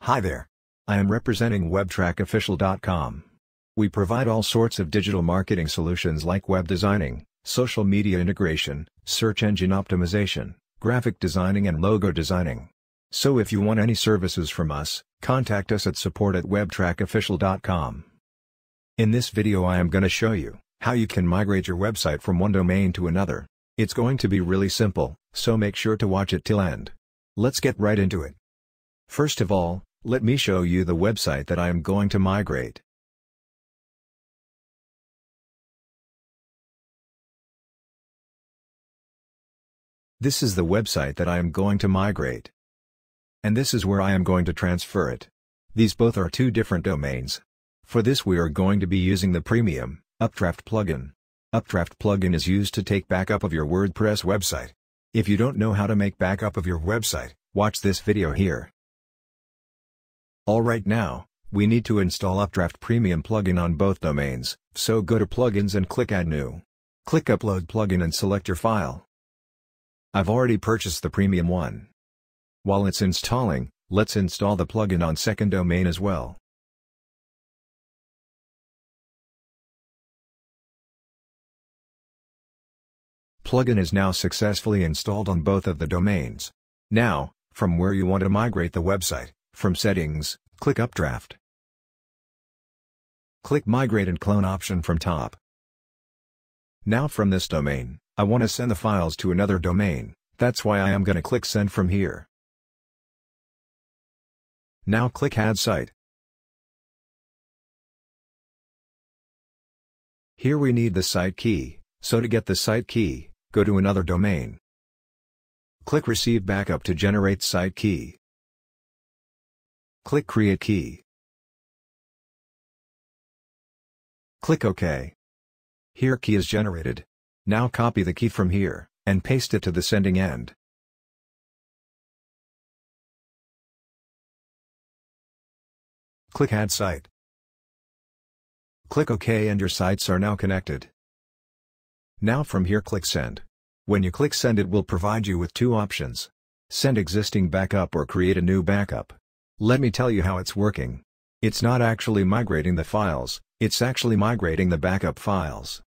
Hi there. I am representing WebTrackOfficial.com. We provide all sorts of digital marketing solutions like web designing, social media integration, search engine optimization, graphic designing and logo designing. So if you want any services from us, contact us at support@webtrackofficial.com. In this video I am going to show you how you can migrate your website from one domain to another. It's going to be really simple, so make sure to watch it till end. Let's get right into it. First of all, let me show you the website that I am going to migrate. This is the website that I am going to migrate. And this is where I am going to transfer it. These both are two different domains. For this we are going to be using the premium Updraft plugin. Updraft plugin is used to take backup of your WordPress website. If you don't know how to make backup of your website, watch this video here. Alright, now, we need to install Updraft Premium plugin on both domains, so go to Plugins and click Add New. Click Upload Plugin and select your file. I've already purchased the premium one. While it's installing, let's install the plugin on second domain as well. Plugin is now successfully installed on both of the domains. Now, from where you want to migrate the website, from Settings, click Updraft. Click Migrate and Clone option from top. Now from this domain, I want to send the files to another domain, that's why I am going to click Send from here. Now click Add Site. Here we need the site key, so to get the site key, go to another domain. Click Receive Backup to generate site key. Click Create Key. Click OK. Here key is generated. Now copy the key from here, and paste it to the sending end. Click Add Site. Click OK and your sites are now connected. Now from here click Send. When you click Send it will provide you with two options. Send existing backup or create a new backup. Let me tell you how it's working. It's not actually migrating the files, it's actually migrating the backup files.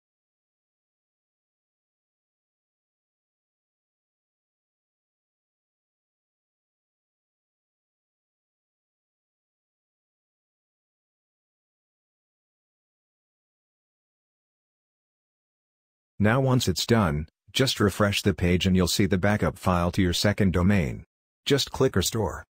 Now once it's done, just refresh the page and you'll see the backup file to your second domain. Just click Restore.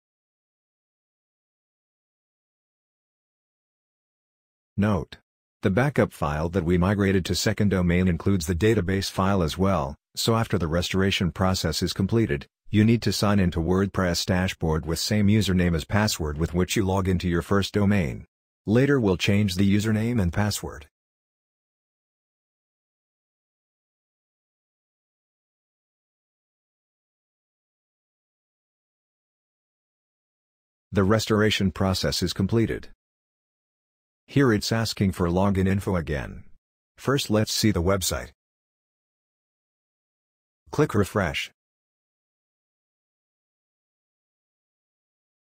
Note: the backup file that we migrated to second domain includes the database file as well, so after the restoration process is completed, you need to sign into WordPress dashboard with same username as password with which you log into your first domain. Later we'll change the username and password. The restoration process is completed. Here it's asking for login info again. First let's see the website. Click Refresh.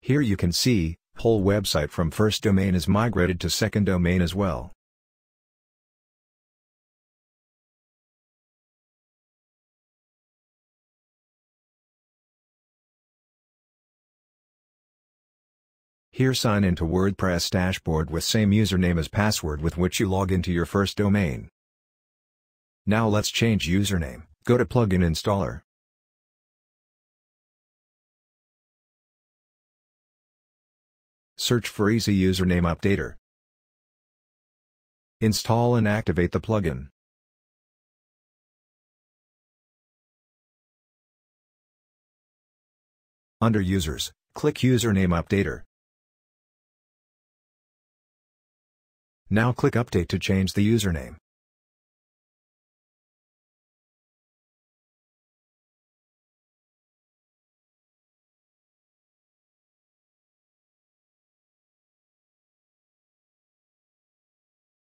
Here you can see, whole website from first domain is migrated to second domain as well. Here sign into WordPress dashboard with same username as password with which you log into your first domain. Now let's change username, go to Plugin Installer. Search for Easy Username Updater. Install and activate the plugin. Under Users, click Username Updater. Now click Update to change the username.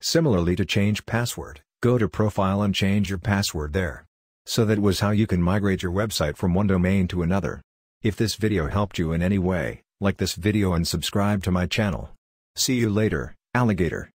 Similarly, to change password, go to Profile and change your password there. So that was how you can migrate your website from one domain to another. If this video helped you in any way, Like this video and subscribe to my channel. See you later, alligator.